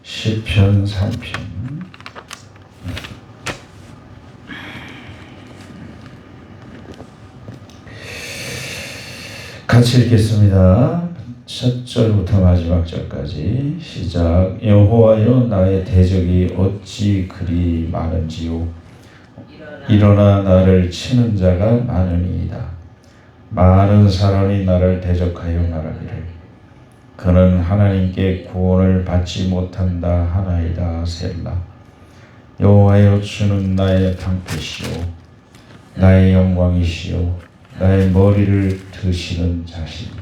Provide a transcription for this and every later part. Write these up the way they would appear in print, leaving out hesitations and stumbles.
시편 3편 같이 읽겠습니다. 첫 절부터 마지막 절까지 시작. 여호와여, 나의 대적이 어찌 그리 많은지요. 일어나 나를 치는 자가 많으니이다. 많은 사람이 나를 대적하여 말하기를 그는 하나님께 구원을 받지 못한다 하나이다. 셀라. 여호와여, 주는 나의 방패시오 나의 영광이시오 나의 머리를 드시는 자신이다.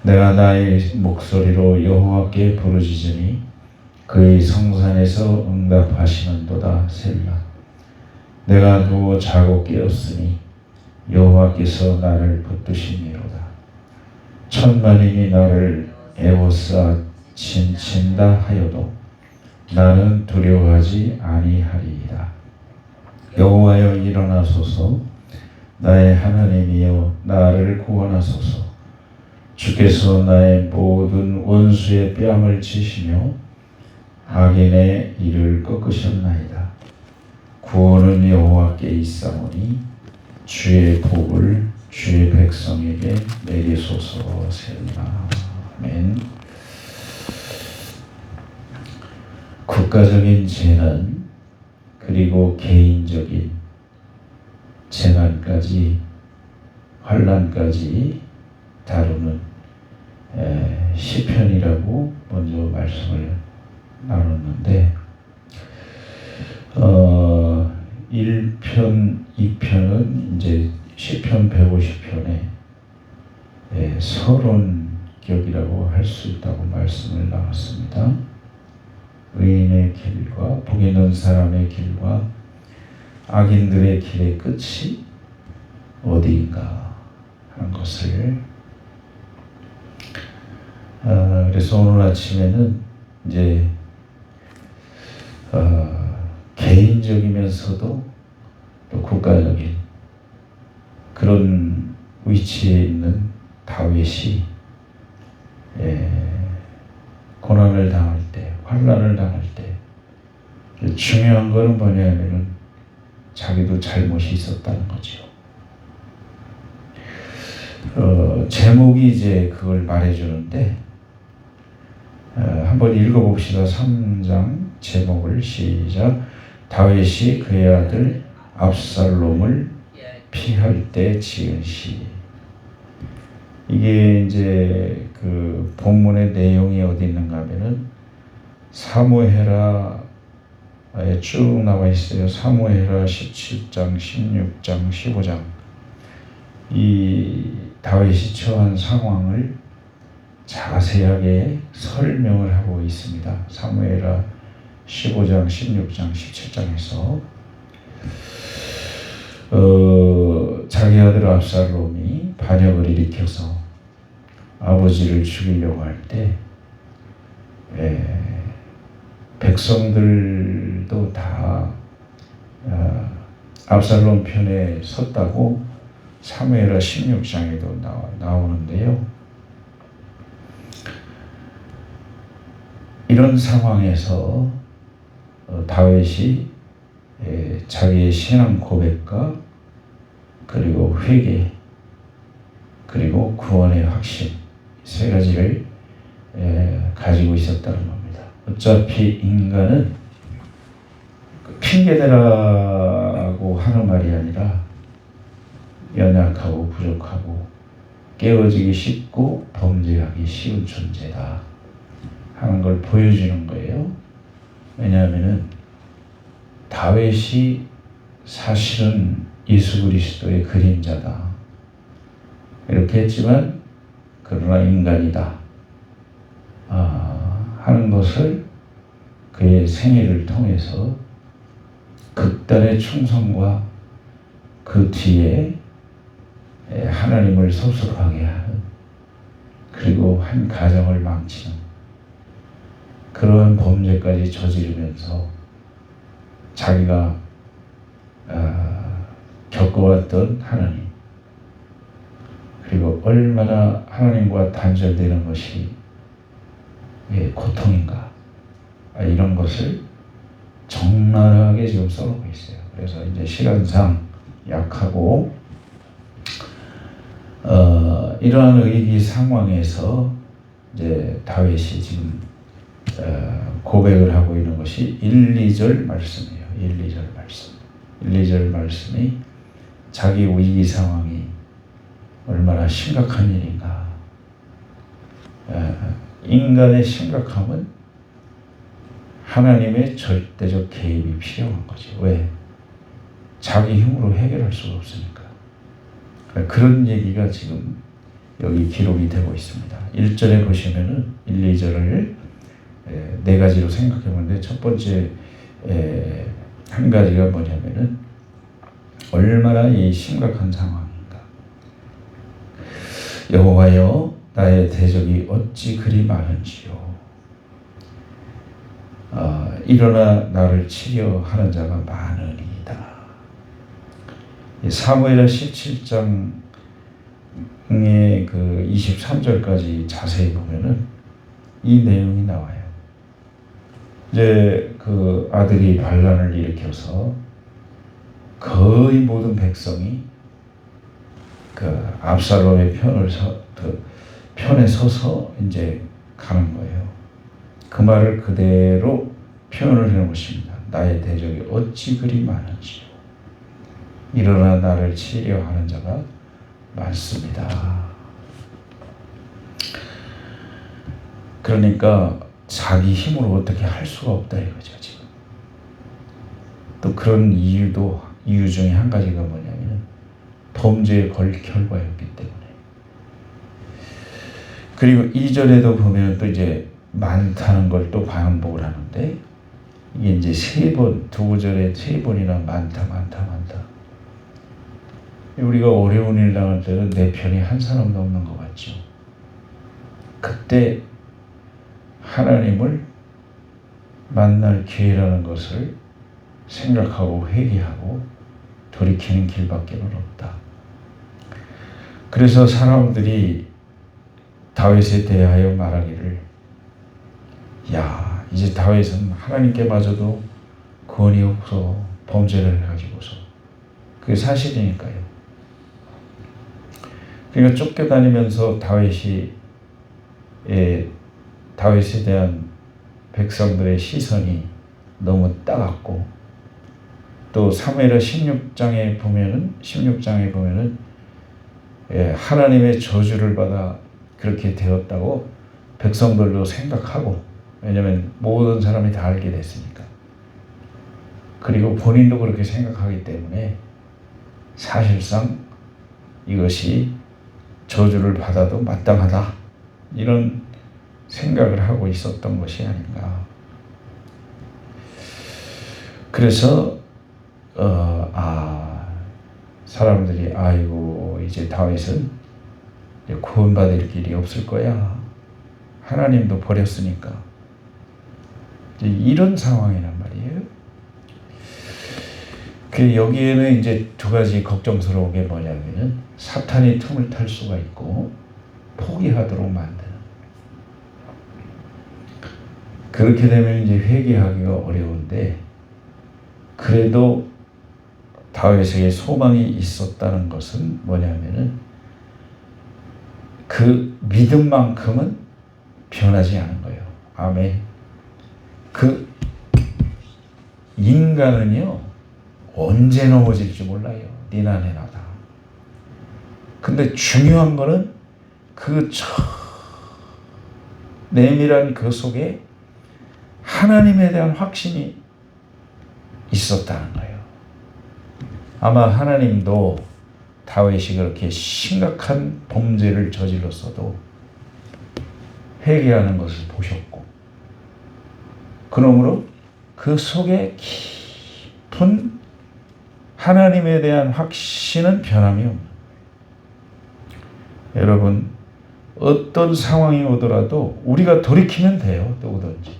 내가 나의 목소리로 여호와께 부르짖으니 그의 성산에서 응답하시는도다. 셀라. 내가 누워 자고 깨었으니 여호와께서 나를 붙드시니로다. 천만인이 나를 에워싸 친친다 하여도 나는 두려워하지 아니하리이다. 여호와여, 일어나소서. 나의 하나님이여, 나를 구원하소서. 주께서 나의 모든 원수의 뺨을 치시며 악인의 이를 꺾으셨나이다. 구원은 여호와께 있사오니 주의 복을 주의 백성에게 내리소서. 셀라. 아멘. 국가적인 재난 그리고 개인적인 재난까지 환난까지 다루는 시편이라고 먼저 말씀을 나눴는데 1편, 2편은 이제 시편 150편의 서론격이라고 할 수 있다고 말씀을 나눴습니다. 의인의 길과 복 있는 사람의 길과 악인들의 길의 끝이 어디인가 하는 것을 그래서 오늘 아침에는 이제 개인적이면서도 또 국가적인 그런 위치에 있는 다윗이 고난을 당할 때, 환난을 당할 때 중요한 것은 뭐냐면은 자기도 잘못이 있었다는 거죠. 제목이 이제 그걸 말해주는데 한번 읽어봅시다. 3장 제목을 시작. 다윗이 그의 아들 압살롬을 피할 때 지은 시. 이게 이제 그 본문의 내용이 어디 있는가 하면은 사무엘하에 쭉 나와 있어요. 사무엘하 17장, 16장, 15장. 이 다윗이 처한 상황을 자세하게 설명을 하고 있습니다. 사무엘하 15장, 16장, 17장에서 자기 아들 압살롬이 반역을 일으켜서 아버지를 죽이려고 할 때 백성들도 다 압살롬 편에 섰다고 사무엘하 16장에도 나오는데요. 이런 상황에서 다윗이 자기의 신앙 고백과 그리고 회개 그리고 구원의 확신 세 가지를 가지고 있었다는 겁니다. 어차피 인간은 핑계대라고 하는 말이 아니라 연약하고 부족하고 깨어지기 쉽고 범죄하기 쉬운 존재다 하는 걸 보여주는 거예요. 왜냐하면은 다윗이 사실은 예수 그리스도의 그림자다 이렇게 했지만 그러나 인간이다 하는 것을 그의 생애를 통해서 극단의 충성과 그 뒤에 하나님을 섭섭하게 하는 그리고 한 가정을 망치는 그러한 범죄까지 저지르면서 자기가 겪어왔던 하나님 그리고 얼마나 하나님과 단절되는 것이 고통인가 이런 것을 적나라하게 지금 써놓고 있어요. 그래서 이제 시간상 약하고 이러한 위기 상황에서 이제 다윗이 지금 고백을 하고 있는 것이 1, 2절 말씀이에요. 1, 2절 말씀. 1, 2절 말씀이 자기 위기 상황이 얼마나 심각한 일인가. 인간의 심각함은 하나님의 절대적 개입이 필요한 거지. 왜? 자기 힘으로 해결할 수가 없으니까. 그런 얘기가 지금 여기 기록이 되고 있습니다. 1절에 보시면은 1, 2절을 네 가지로 생각해 보는데 첫 번째 한 가지가 뭐냐면은 얼마나 이 심각한 상황인가. 여호와여 나의 대적이 어찌 그리 많은지요. 일어나 나를 치려 하는 자가 많으니이다. 사무엘하 17장의 그 23절까지 자세히 보면은 이 내용이 나와요. 이제 그 아들이 반란을 일으켜서 거의 모든 백성이 그 압살롬의 편에 서서 이제 가는 거예요. 그 말을 그대로 표현을 해 놓으십니다. 나의 대적이 어찌 그리 많은지요. 일어나 나를 치려 하는 자가 많습니다. 그러니까 자기 힘으로 어떻게 할 수가 없다 이거죠, 지금. 또 그런 이유 중에 한 가지가 뭐냐면 범죄의 결과였기 때문에. 그리고 2절에도 보면 또 이제 많다는 걸 또 반복을 하는데 이게 이제 3번, 두 구절에 3번이나 많다. 우리가 어려운 일 당할 때는 내 편이 한 사람도 없는 것 같죠. 그때 하나님을 만날 기회라는 것을 생각하고 회개하고 돌이키는 길밖에 없다. 그래서 사람들이 다윗에 대하여 말하기를 야 이제 다윗은 하나님께마저도 구원이 없어 범죄를 가지고서 그게 사실이니까요. 그러니까 쫓겨다니면서 다윗에 대한 백성들의 시선이 너무 따갑고 또 사무엘하 16장에 보면은 하나님의 저주를 받아 그렇게 되었다고 백성들도 생각하고 왜냐하면 모든 사람이 다 알게 됐으니까 그리고 본인도 그렇게 생각하기 때문에 사실상 이것이 저주를 받아도 마땅하다 이런 생각을 하고 있었던 것이 아닌가. 그래서 사람들이 아이고 이제 다윗은 구원받을 길이 없을 거야. 하나님도 버렸으니까. 이런 상황이란 말이에요. 여기에는 이제 두 가지 걱정스러운 게 뭐냐면은 사탄이 틈을 탈 수가 있고 포기하도록 만드는. 그렇게 되면 이제 회개하기가 어려운데 그래도 다윗에게 소망이 있었다는 것은 뭐냐면은 그 믿음만큼은 변하지 않은 거예요. 아멘. 그 인간은요 언제 넘어질지 몰라요. 니나 내나다. 근데 중요한 거는 그 내밀한 그 속에 하나님에 대한 확신이 있었다는 거예요. 아마 하나님도 다윗이 그렇게 심각한 범죄를 저질렀어도 회개하는 것을 보셨고 그러므로 그 속에 깊은 하나님에 대한 확신은 변함이 없는. 여러분 어떤 상황이 오더라도 우리가 돌이키면 돼요. 또 오든지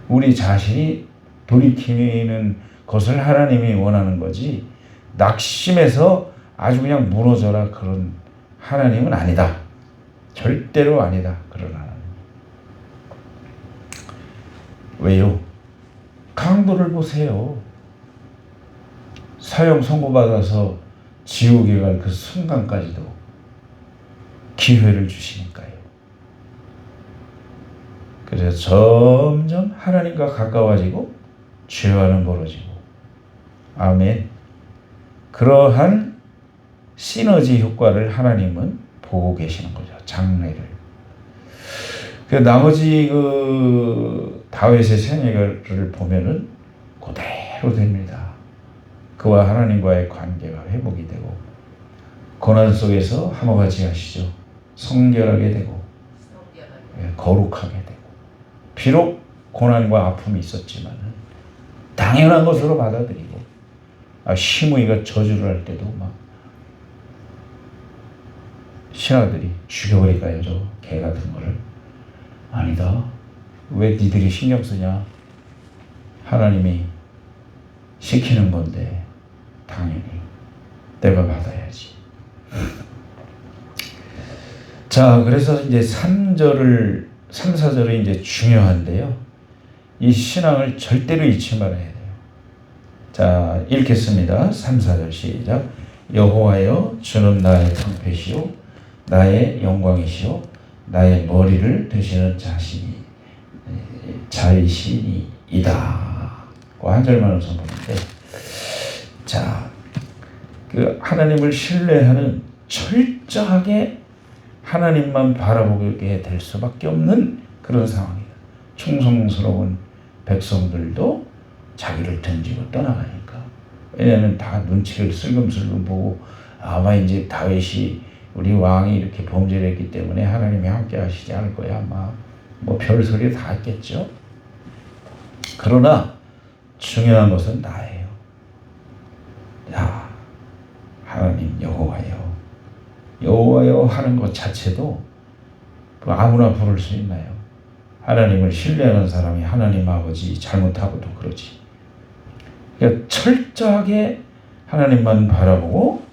우리 자신이 돌이키는 것을 하나님이 원하는 거지 낙심해서 아주 그냥 무너져라 그런 하나님은 아니다. 절대로 아니다. 그런 하나님. 왜요? 강도를 보세요. 사형 선고받아서 지옥에 갈 그 순간까지도 기회를 주시니까요. 그래서 점점 하나님과 가까워지고 죄와는 멀어지고, 아멘. 그러한 시너지 효과를 하나님은 보고 계시는 거죠. 장래를. 그 나머지 다윗의 생애를 보면은 그대로 됩니다. 그와 하나님과의 관계가 회복이 되고, 고난 속에서 하나같이 하시죠. 성결하게 되고, 거룩하게 되고, 비록 고난과 아픔이 있었지만 당연한 것으로 받아들이고, 시므이가 저주를 할 때도 막 신하들이 죽여버릴까요, 저 개 같은 거를? 아니다. 왜 니들이 신경 쓰냐? 하나님이 시키는 건데 당연히 내가 받아야지. 자, 그래서 이제 3, 4절이 이제 중요한데요. 이 신앙을 절대로 잊지 말아야 돼요. 자, 읽겠습니다. 3, 4절 시작. 여호와여, 주는 나의 방패시오, 나의 영광이시오, 나의 머리를 드시는 자이시니이다. 한 절만 우선 보는데, 자, 그 하나님을 신뢰하는, 철저하게 하나님만 바라보게 될 수밖에 없는 그런 상황이에요. 충성스러운 백성들도 자기를 던지고 떠나가니까. 왜냐하면 다 눈치를 슬금슬금 보고, 아마 이제 다윗이 우리 왕이 이렇게 범죄를 했기 때문에 하나님이 함께 하시지 않을 거야. 아마 뭐 별소리 다 했겠죠. 그러나 중요한 것은 나예요. 야, 하나님 여호와여, 여호와여 하는 것 자체도 아무나 부를 수 있나요? 하나님을 신뢰하는 사람이 하나님 아버지 잘못하고도 그러지. 그러니까 철저하게 하나님만 바라보고,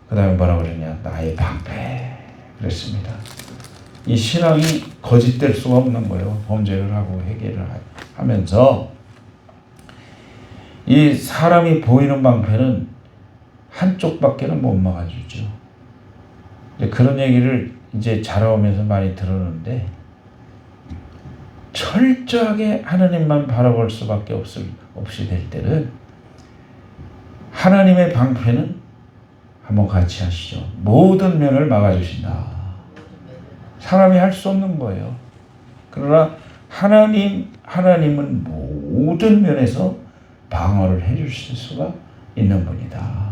그 다음에 뭐라고 그러냐? 나의 방패. 그랬습니다. 이 신앙이 거짓될 수가 없는 거예요. 범죄를 하고 회개를 하면서. 이 사람이 보이는 방패는 한쪽밖에는 못 막아주죠. 그런 얘기를 이제 자라오면서 많이 들었는데, 철저하게 하나님만 바라볼 수밖에 없이 될 때는 하나님의 방패는 한번 같이 하시죠. 모든 면을 막아주신다. 사람이 할 수 없는 거예요. 그러나 하나님은 모든 면에서 방어를 해주실 수가 있는 분이다.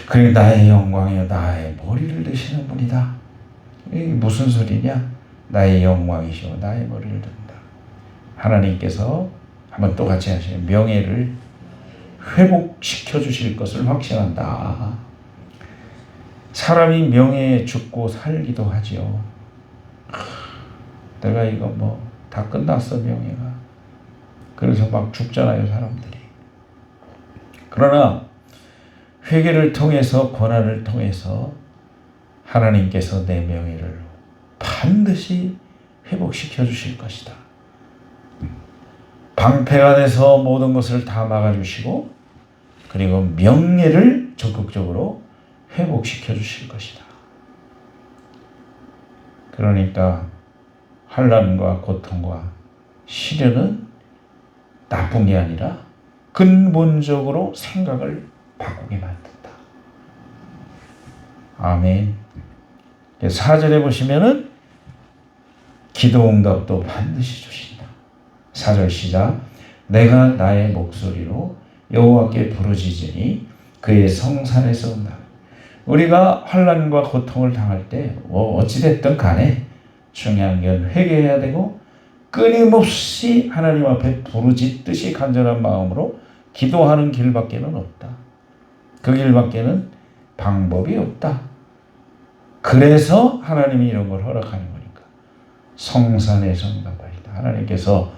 그리고 나의 영광이요, 나의 머리를 드시는 분이다. 이게 무슨 소리냐? 나의 영광이시오, 나의 머리를 든다. 하나님께서 한번 또 같이 하시는, 명예를 회복시켜 주실 것을 확신한다. 사람이 명예에 죽고 살기도 하지요. 내가 이거 뭐 다 끝났어, 명예가. 그래서 막 죽잖아요, 사람들이. 그러나 회개를 통해서, 고난을 통해서 하나님께서 내 명예를 반드시 회복시켜 주실 것이다. 방패가 돼서 모든 것을 다 막아주시고, 그리고 명예를 적극적으로 회복시켜 주실 것이다. 그러니까 환난과 고통과 시련은 나쁜 게 아니라 근본적으로 생각을 바꾸게 만든다. 아멘. 4절에 보시면은 기도응답도 반드시 주신다. 4절 시작. 내가 나의 목소리로 여호와께 부르짖으니 그의 성산에서 온다. 우리가 환난과 고통을 당할 때 어찌됐든 간에 중요한 건 회개해야 되고, 끊임없이 하나님 앞에 부르짖듯이 간절한 마음으로 기도하는 길밖에는 없다. 그 길밖에는 방법이 없다. 그래서 하나님이 이런 걸 허락하는 거니까. 성산에서 응답하시다. 하나님께서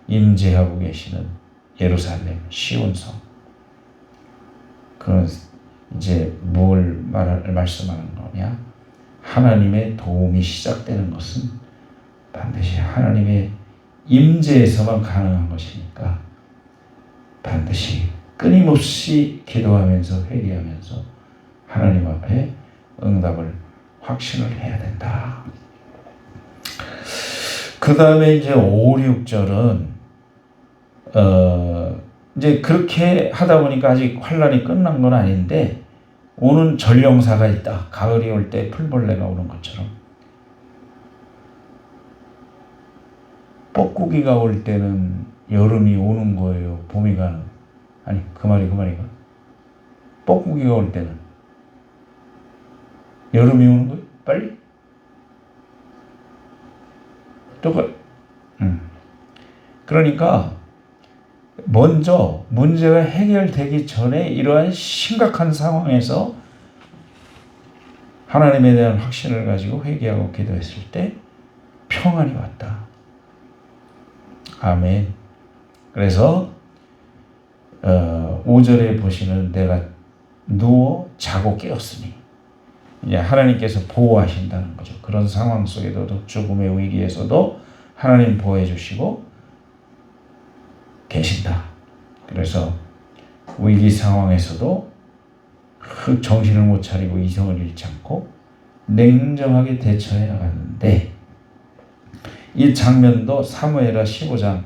임재하고 계시는 예루살렘, 시온성. 그건 이제 뭘 말씀하는 거냐? 하나님의 도움이 시작되는 것은 반드시 하나님의 임재에서만 가능한 것이니까 반드시 끊임없이 기도하면서 회개하면서 하나님 앞에 응답을 확신을 해야 된다. 그 다음에 이제 5, 6절은 이제 그렇게 하다 보니까 아직 환란이 끝난 건 아닌데 오는 전령사가 있다. 가을이 올 때 풀벌레가 오는 것처럼 뻐꾸기가 올 때는 여름이 오는 거예요. 봄이 가는. 아니 그 말이가 뻐꾸기가 올 때는 여름이 오는 거예요. 빨리. 그러니까 먼저 문제가 해결되기 전에 이러한 심각한 상황에서 하나님에 대한 확신을 가지고 회개하고 기도했을 때 평안이 왔다. 아멘. 그래서 5절에 보시는 내가 누워 자고 깨었으니 이제 하나님께서 보호하신다는 거죠. 그런 상황 속에도 죽음의 위기에서도 하나님 보호해 주시고 계신다. 그래서 위기 상황에서도 정신을 못 차리고 이성을 잃지 않고 냉정하게 대처해 나갔는데 이 장면도 사무엘하 15장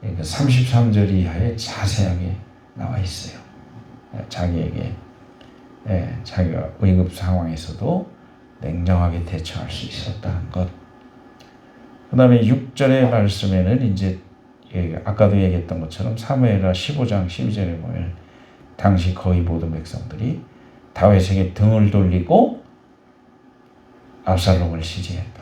33절 이하에 자세하게 나와 있어요. 자기에게 자기가 위급 상황에서도 냉정하게 대처할 수 있었다는 것. 그 다음에 6절의 말씀에는 이제 아까도 얘기했던 것처럼 사무엘하 15장 12절에 보면 당시 거의 모든 백성들이 다윗에게 등을 돌리고 압살롬을 지지했다.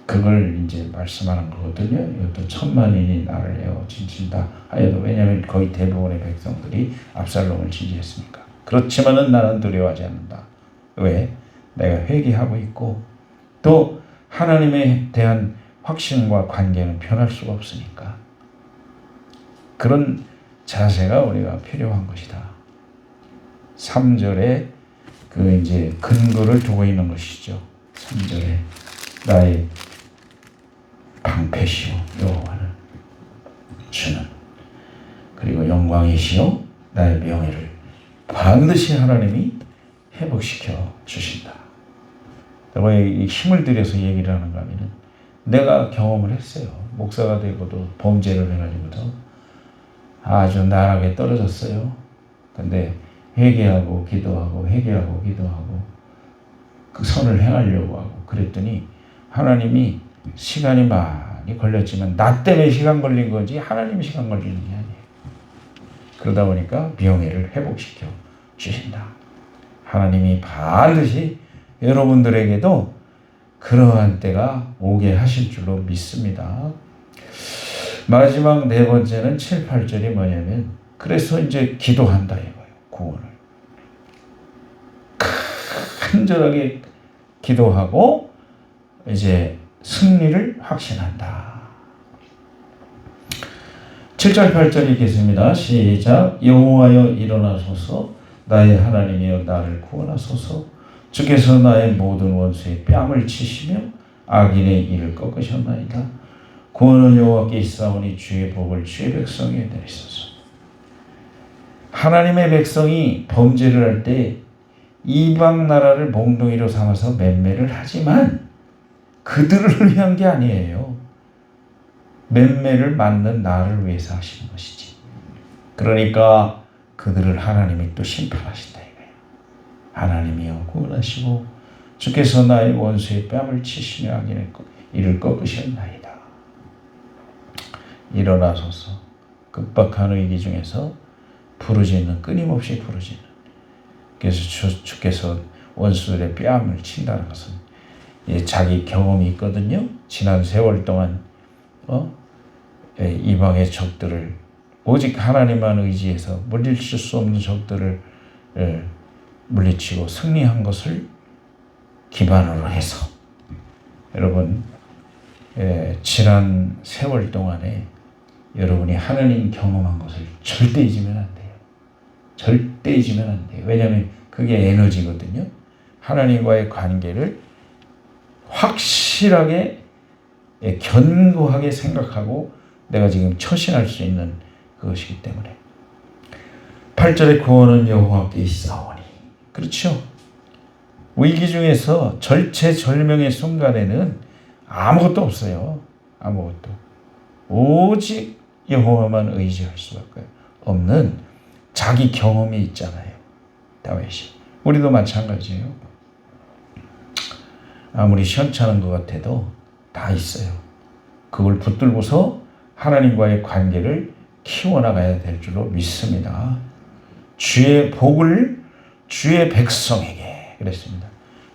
그걸 이제 말씀하는 거거든요. 이것도 천만인이 나를 에워 진친다 하여도 왜냐하면 거의 대부분의 백성들이 압살롬을 지지했으니까. 그렇지만은 나는 두려워하지 않는다. 왜? 내가 회개하고 있고 또 하나님에 대한 확신과 관계는 변할 수가 없으니까. 그런 자세가 우리가 필요한 것이다. 3절에 그 이제 근거를 두고 있는 것이죠. 3절에 나의 방패시오 여호와는 주는 그리고 영광이시오 나의 명예를 반드시 하나님이 회복시켜 주신다. 왜 힘을 들여서 얘기를 하는가 하면은 내가 경험을 했어요. 목사가 되고도 범죄를 해가지고도 아주 나락에 떨어졌어요. 근데 회개하고 기도하고 회개하고 기도하고 그 선을 행하려고 하고 그랬더니 하나님이 시간이 많이 걸렸지만 나 때문에 시간 걸린 거지 하나님이 시간 걸리는 게 아니에요. 그러다 보니까 명예를 회복시켜 주신다. 하나님이 반드시 여러분들에게도 그러한 때가 오게 하실 줄로 믿습니다. 마지막 네 번째는 7, 8절이 뭐냐면 그래서 이제 기도한다 이거예요. 구원을 간절하게 기도하고 이제 승리를 확신한다. 7절 8절 읽겠습니다. 시작. 여호와여 일어나소서 나의 하나님이여 나를 구원하소서 주께서 나의 모든 원수의 뺨을 치시며 악인의 이를 꺾으셨나이다. 구원은 여호와께 있사오니 주의 복을 주의 백성에게 내리소서. 하나님의 백성이 범죄를 할 때 이방 나라를 몽둥이로 삼아서 맴매를 하지만 그들을 위한 게 아니에요. 맴매를 맞는 나를 위해서 하시는 것이지. 그러니까 그들을 하나님이 또 심판하신다 이거예요. 하나님이여 구원하시고 주께서 나의 원수의 뺨을 치시며 악인의 이를 꺾으셨나이다. 일어나소서. 급박한 위기 중에서 부르짖는 끊임없이 부르짖는. 그래서 주께서 원수들의 뺨을 친다는 것은 자기 경험이 있거든요. 지난 세월 동안 이방의 적들을 오직 하나님만 의지해서 물리칠 수 없는 적들을 물리치고 승리한 것을 기반으로 해서 여러분 지난 세월 동안에 여러분이 하나님 경험한 것을 절대 잊으면 안 돼요. 절대 잊으면 안 돼요. 왜냐하면 그게 에너지거든요. 하나님과의 관계를 확실하게 견고하게 생각하고 내가 지금 처신할 수 있는 그것이기 때문에 8절의 구원은 여호와께 있사오니. 그렇죠. 위기 중에서 절체절명의 순간에는 아무것도 없어요. 아무것도. 오직 여호와만 의지할 수밖에 없는 자기 경험이 있잖아요. 다윗이. 우리도 마찬가지예요. 아무리 시원찮은 것 같아도 다 있어요. 그걸 붙들고서 하나님과의 관계를 키워나가야 될 줄로 믿습니다. 주의 복을 주의 백성에게 그랬습니다.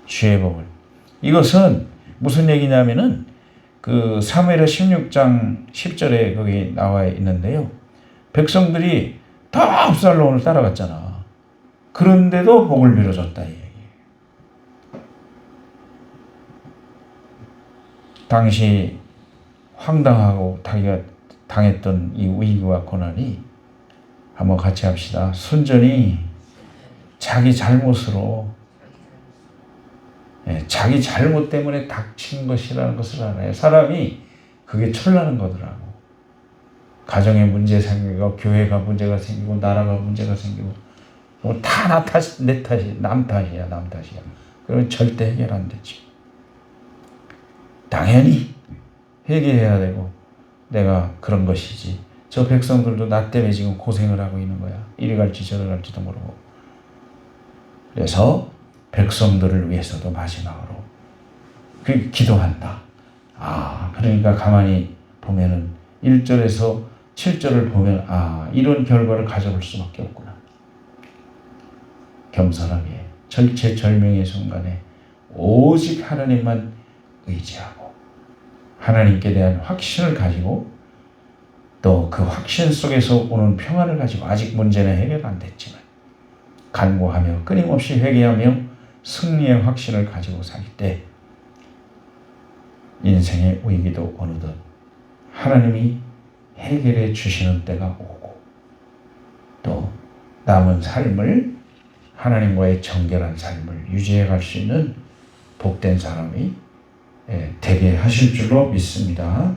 주의 복을. 이것은 무슨 얘기냐면은 그 사무엘하 16장 10절에 거기 나와 있는데요. 백성들이 다 압살롬을 따라갔잖아. 그런데도 복을 빌어줬다 이 얘기. 당시 황당하고 자기가 당했던 이 위기와 고난이 한번 같이 합시다. 순전히 자기 잘못으로 자기 잘못 때문에 닥친 것이라는 것을 알아요. 사람이 그게 철나는 거더라고. 가정에 문제 생기고 교회가 문제가 생기고 나라가 문제가 생기고 다 나 탓, 내 탓이 남 탓이야. 그러면 절대 해결 안 되지. 당연히 회개해야 되고 내가 그런 것이지. 저 백성들도 나 때문에 지금 고생을 하고 있는 거야. 이리 갈지 저리 갈지도 모르고. 그래서 백성들을 위해서도 마지막으로 기도한다. 그러니까 가만히 보면은 1절에서 7절을 보면 이런 결과를 가져볼 수밖에 없구나. 겸손하게 절체절명의 순간에 오직 하나님만 의지하고 하나님께 대한 확신을 가지고 또 그 확신 속에서 오는 평안을 가지고 아직 문제는 해결 안 됐지만 간구하며 끊임없이 회개하며 승리의 확신을 가지고 살 때 인생의 위기도 어느덧 하나님이 해결해 주시는 때가 오고 또 남은 삶을 하나님과의 정결한 삶을 유지해 갈 수 있는 복된 사람이 되게 하실 줄로 믿습니다.